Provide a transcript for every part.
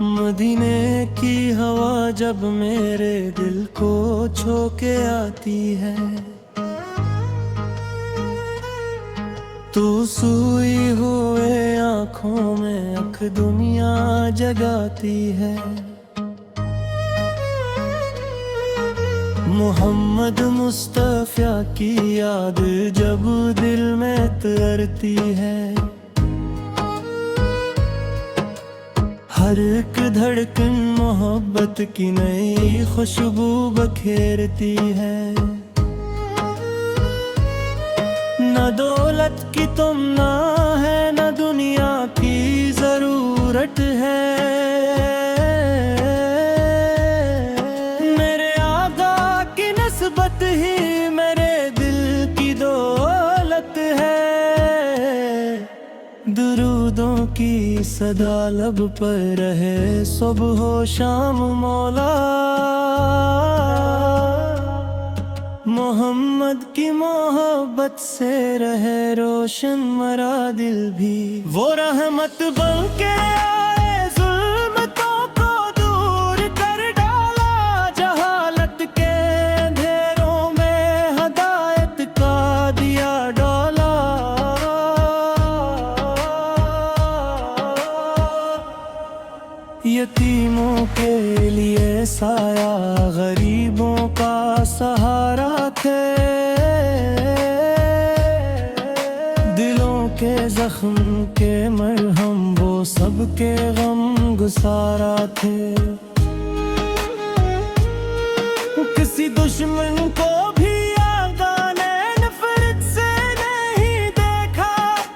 مدینے کی ہوا جب میرے دل کو چھو کے آتی ہے، تو سوئی ہوئے آنکھوں میں اکھ دنیا جگاتی ہے۔ محمد مصطفیٰ کی یاد جب دل میں ترتی ہے، ہر ایک دھڑکن محبت کی نئی خوشبو بکھیرتی ہے۔ نہ دولت کی تمنا ہے، نہ دنیا کی ضرورت ہے، میرے آقا کی نسبت ہی میرے دل کی دولت ہے۔ درودوں کی صدا لب پر رہے صبح و شام مولا، محمد کی محبت سے رہے روشن مرا دل بھی۔ وہ رحمت بن کے آئے ظلمتوں کو دور کر ڈالا، جہالت کے اندھیروں میں ہدایت کا دیا ڈالا۔ یتیموں کے لیے سایہ، غریبوں کا سہارا تھے، دلوں کے زخم کے مرہم وہ سب کے غم گسارا تھے۔ کسی دشمن کو بھی آقا نے نفرت سے نہیں دیکھا،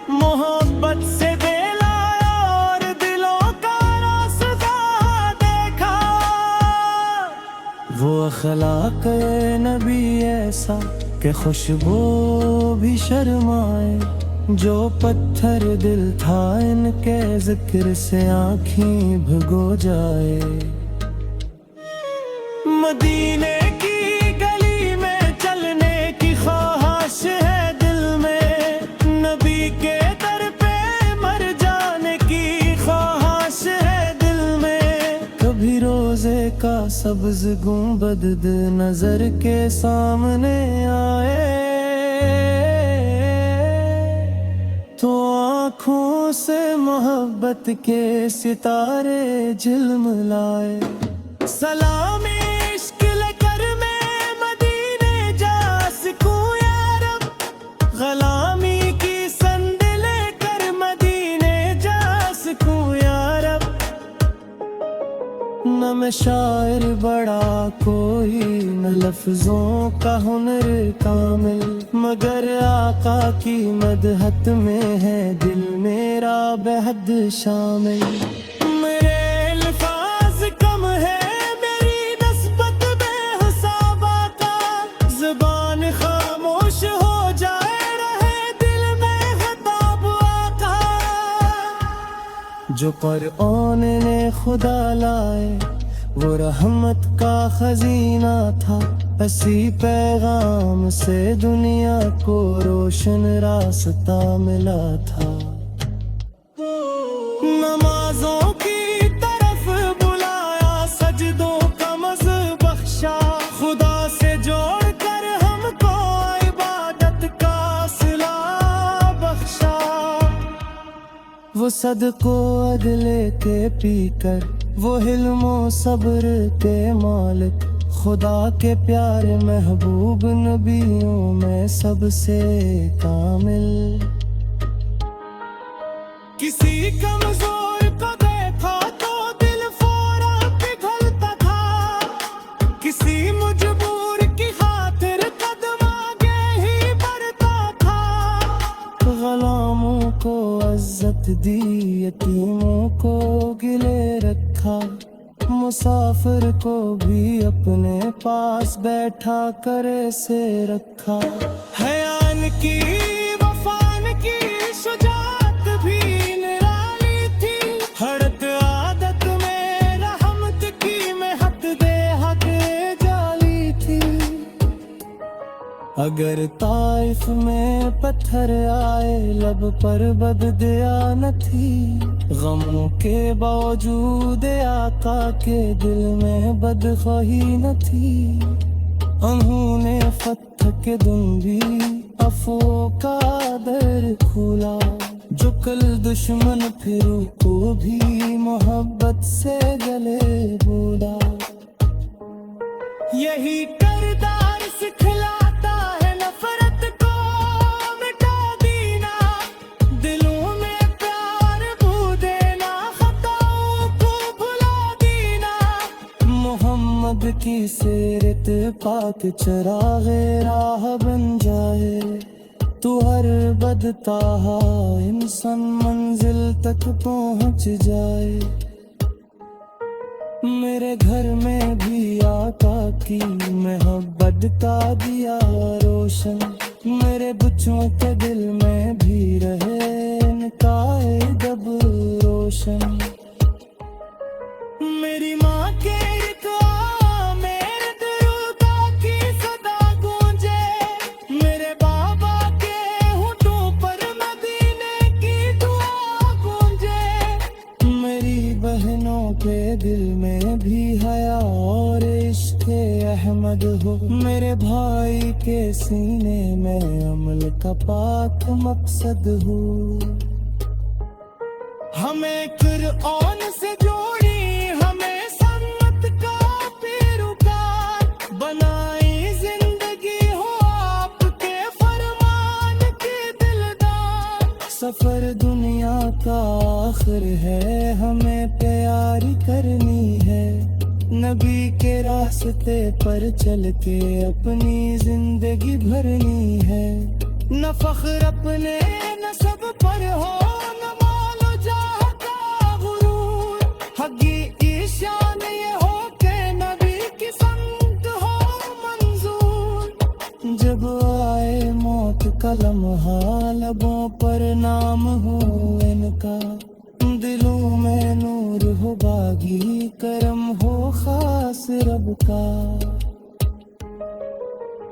محبت سے دلایا اور دلوں کا راستہ دیکھا۔ وہ اخلاق نبی ایسا کہ خوشبو بھی شرمائے، جو پتھر دل تھا ان کے ذکر سے آنکھیں بھگو جائے۔ مدینے کی گلی میں چلنے کی خواہش ہے دل میں، نبی کے در پہ مر جانے کی خواہش ہے دل میں۔ کبھی روزے کا سبز گنبد نظر کے سامنے آئے، تو آنکھوں سے محبت کے ستارے جھلملائے۔ سلامی عشق لے کر میں مدینے جا سکوں یا رب، غلامی کی سند لے کر مدینے جا سکوں یا رب۔ نہ میں شاعر بڑا کوئی، نہ لفظوں کا ہنر کامل، مگر آقا کی مدحت میں ہے دل میرا بےحد شامل۔ میرے الفاظ کم ہے، میری نسبت بے حساب آقا، زبان خاموش ہو جائے رہے دل میں خطاب آقا۔ جو قرآن نے خدا لائے وہ رحمت کا خزینہ تھا، اسی پیغام سے دنیا کو روشن راستہ ملا تھا۔ نمازوں کی طرف بلایا، سجدوں کا مذہب بخشا، خدا سے جوڑ کر ہم کو عبادت کا صلہ بخشا۔ وہ صدق و عدل کے پی کر، وہ حلم و صبر کے مالک، خدا کے پیارے محبوب نبیوں میں سب سے کامل۔ کسی کمزور کو دیکھا تو دل فوراً پگھلتا تھا، کسی مجبور کی خاطر قدم آگے ہی بڑھتا تھا۔ غلاموں کو عزت دی، یتیموں کو گلے رکھا، مسافر کو بھی اپنے پاس بیٹھا کرے سے رکھا۔ حیان کی وفان کی شجاعت بھی نرالی تھی، ہڑک عادت میں رحمت کی محت دے حق جالی تھی۔ اگر طائف میں پتھر آئے لب پر بد دیانتی، غموں کے باوجود آقا کے دل میں بدخواہی نہ تھی۔ انہوں نے فتح کے دن بھی عفو کا در کھولا، جو کل دشمن پھر کو بھی محبت سے گلے بولا۔ یہی کردار سکھلاتا ہے نفرت کو مٹا دینا، دلوں میں پیار بو دینا، خطاؤں کو بھلا دینا۔ محمد کی سیرت پاک چراغ راہ بن جائے، تو ہر بدتاہا انسان منزل تک پہنچ جائے۔ میرے گھر میں بھی آقا کی محبت کا دیا روشن، میرے بچوں کے دل میں بھی رہے ان کا ادب روشن۔ میری ماں کے دعا میرے درودہ کی صدا گونجے، میرے بابا کے ہونٹوں پر مدینے کی دعا گونجے، میری بہنوں کے دل میں بھی حیا اور عشق احمد ہو، میرے بھائی کے سینے میں عمل کا پاک مقصد ہو۔ ہمیں قرآن سے جوڑی، ہمیں سنت کا پیروکار بنائی، زندگی ہو آپ کے فرمان کی دلدار۔ سفر دنیا کا آخر ہے، ہمیں پیاری کرنی ہے، نبی کے راستے پر چل کے اپنی زندگی بھرنی ہے۔ نہ فخر اپنے نسب پر ہو، نہ مال و جاہ کا غرور، حقیقی شان یہ ہو کہ نبی کی سنت ہو منظور۔ جب آئے موت کا لمحہ، لبوں پر نام ہو ان کا، دلوں میں نور ہو باغی، کرم ہو خاص رب کا۔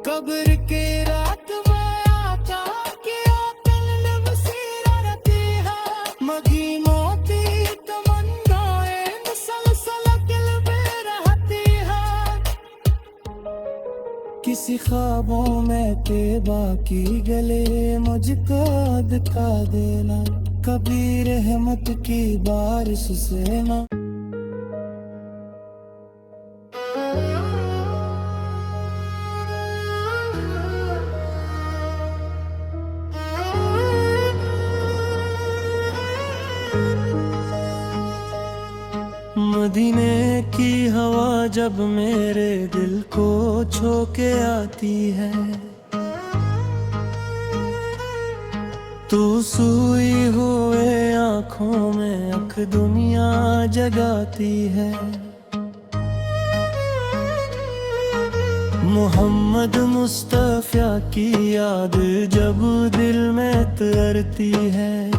قبر کے رات میں آقا کی قلب سیرتیہا، مگی موتی تمنائیں مسلسل قلب رہتیہا۔ کسی خوابوں میں طیبہ کی گلے مجھ کو دکھا دینا، کبھی رحمت کی بارش سے نہ۔ مدینے کی ہوا جب میرے دل کو چھو کے آتی ہے، تو سوئی ہوئے آنکھوں میں اکھ دنیا جگاتی ہے۔ محمد مصطفیٰ کی یاد جب دل میں ترتی ہے،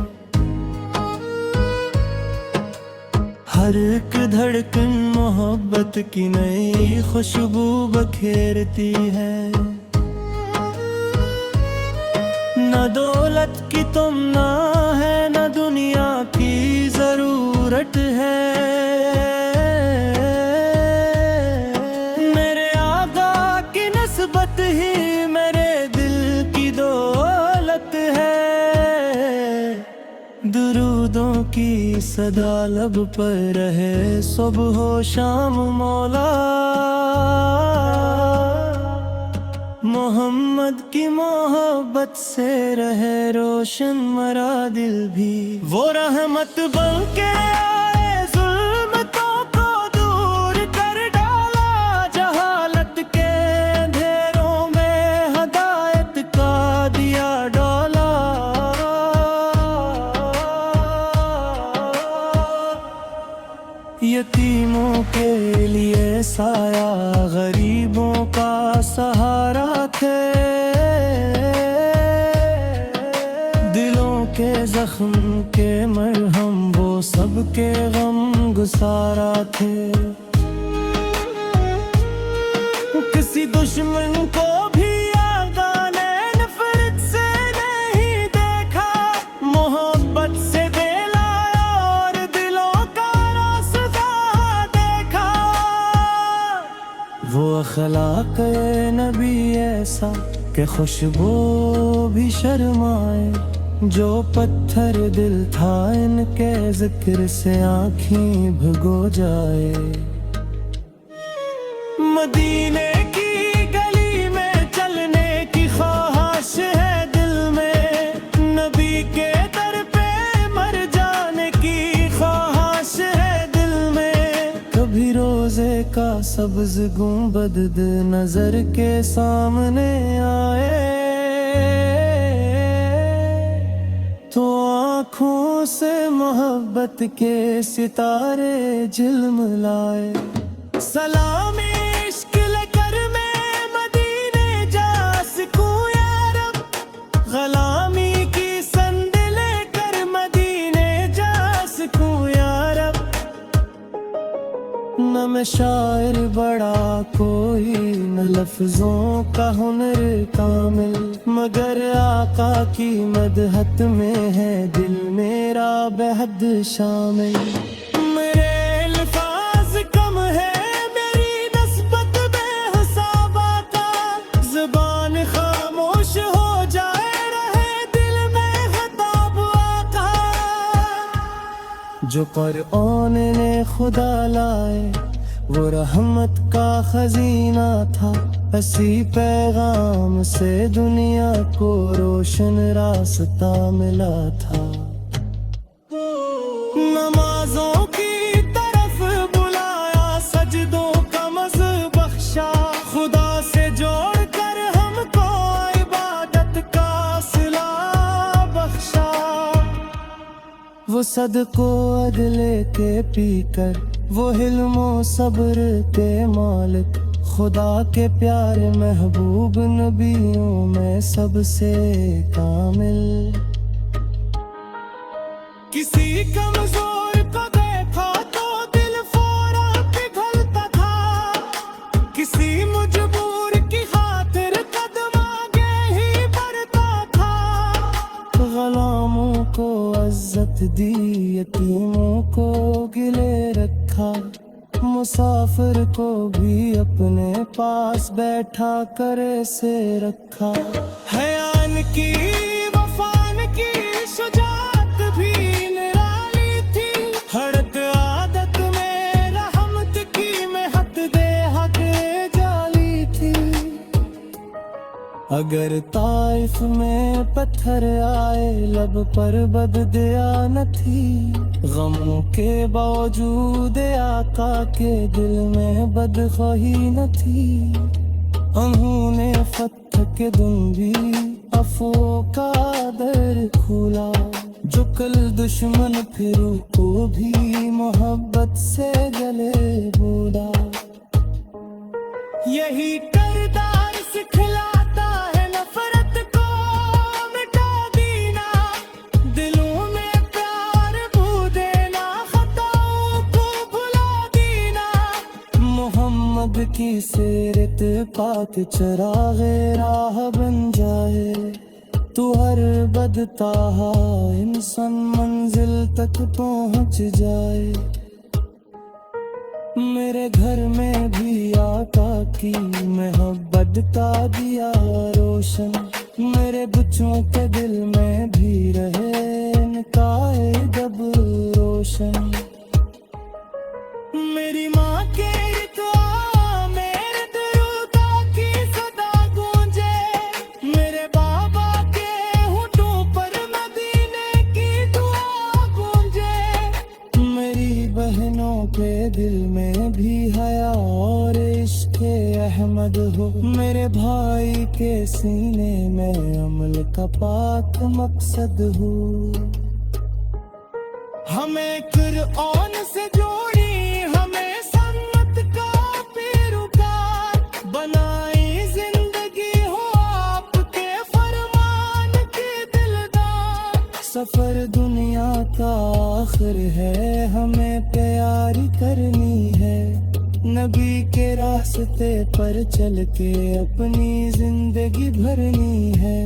ہر ایک دھڑکن محبت کی نئی خوشبو بکھیرتی ہے۔ نہ دولت کی تمنا ہے، نہ دنیا کی ضرورت ہے، میرے آقا کی نسبت ہی میرے دل کی دولت ہے۔ درودوں کی صدا لب پر رہے صبح و شام مولا، محمد کی محبت سے رہے روشن مرا دل بھی، وہ رحمت بن کے آئے ظلمتوں کو دور کر ڈالا، جہالت کے اندھیروں میں ہدایت کا دیا ڈالا۔ یتیموں کے لیے سایہ، غریبوں کا سہارا تھے، دلوں کے زخم کے مرہم وہ سب کے غم گسارا تھے۔ کسی دشمن کو بھی آگاہ اخلاق نبی ایسا کہ خوشبو بھی شرمائے، جو پتھر دل تھا ان کے ذکر سے آنکھیں بھگو جائے۔ مدینے کی گلی میں چلنے کی خواہش ہے دل میں، نبی کے در پہ مر جانے کی خواہش ہے دل میں۔ کبھی روزے کا سبز گنبد نظر کے سامنے آئے تو آنکھوں سے محبت کے ستارے جھلملائے۔ سلامی عشق لے کر میں مدینے جا سکوں یا رب، غلامی کی سند لے کر مدینے جا سکوں یا رب۔ نہ میں شاعر بڑا کوئی، نہ لفظوں کا ہنر کامل، مگر آقا کی مدحت میں ہے دل میرا بہد شامل۔ میرے الفاظ کم ہے میری نسبت بے حساب آقا، زبان خاموش ہو جائے رہے دل میں خطاب آقا۔ جو قرآن نے خدا لائے وہ رحمت کا خزینہ تھا، اسی پیغام سے دنیا کو روشن راستہ ملا تھا۔ نمازوں کی طرف بلایا، سجدوں کا مزہ بخشا، خدا سے جوڑ کر ہم کو عبادت کا صلہ بخشا۔ وہ صدق و عدل کے پی کر، وہ حلم و صبر کے مالک، خدا کے پیارے محبوب نبیوں میں سب سے کامل۔ کسی کمزور کو دیکھا تو دل فوراً پگھلتا تھا، کسی مجبور کی خاطر قدم آگے ہی بڑھتا تھا۔ غلاموں کو عزت دی، یتیموں کو گلے رکھا، مسافر کو بھی اپنے پاس بیٹھا کرے سے رکھا۔ حیان کی وفان کی شجاعت بھی نرالی تھی، ہڑت عادت میں رحمت کی محت دے حق جالی تھی۔ اگر طائف میں پتھر آئے لب پر بد دیا نہ تھی، غموں کے باوجود آقا کے دل میں بدخواہی نہ تھی۔ انہوں نے فتح کے دن بھی عفو کا در کھولا، جو کل دشمن پھروں کو بھی محبت سے گلے بولا۔ یہی کردار سکھلاتا ہے نفرت کو مٹا دینا، دلوں میں پیار بو دینا، خطاؤں کو بھلا دینا۔ محمد کی سیرت پاک چراغ راہ بن جائے تو ہر بدتاہا انسان منزل تک پہنچ جائے۔ میرے گھر میں بھی آقا کی محبت کا دیا روشن، میرے بچوں کے دل میں بھی رہے ان کا ادب روشن۔ میری ماں کے دعا میرے درودہ کی صدا گونجے، میرے بابا کے ہونٹوں پر مدینے کی دعا گونجے۔ میری بہنوں کے دل میں بھی حیا اور عشق احمد ہو، میرے بھائی کے سینے میں عمل کا پاک مقصد ہو۔ ہمیں قرآن سے جوڑی، ہمیں سنت کا پیروکار بنائی، زندگی ہو آپ کے فرمان کی دلدار۔ سفر دنیا کا آخر ہے، ہمیں پیاری کرنی ہے، نبی کے راستے پر چل کے اپنی زندگی بھرنی ہے۔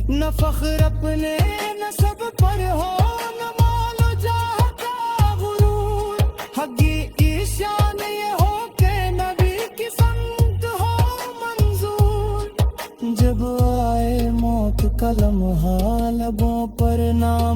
نہ فخر اپنے نسب پر ہو، نہ مال و جاہ کا غرور، حقیقی شان یہ ہو کہ نبی کی سنت ہو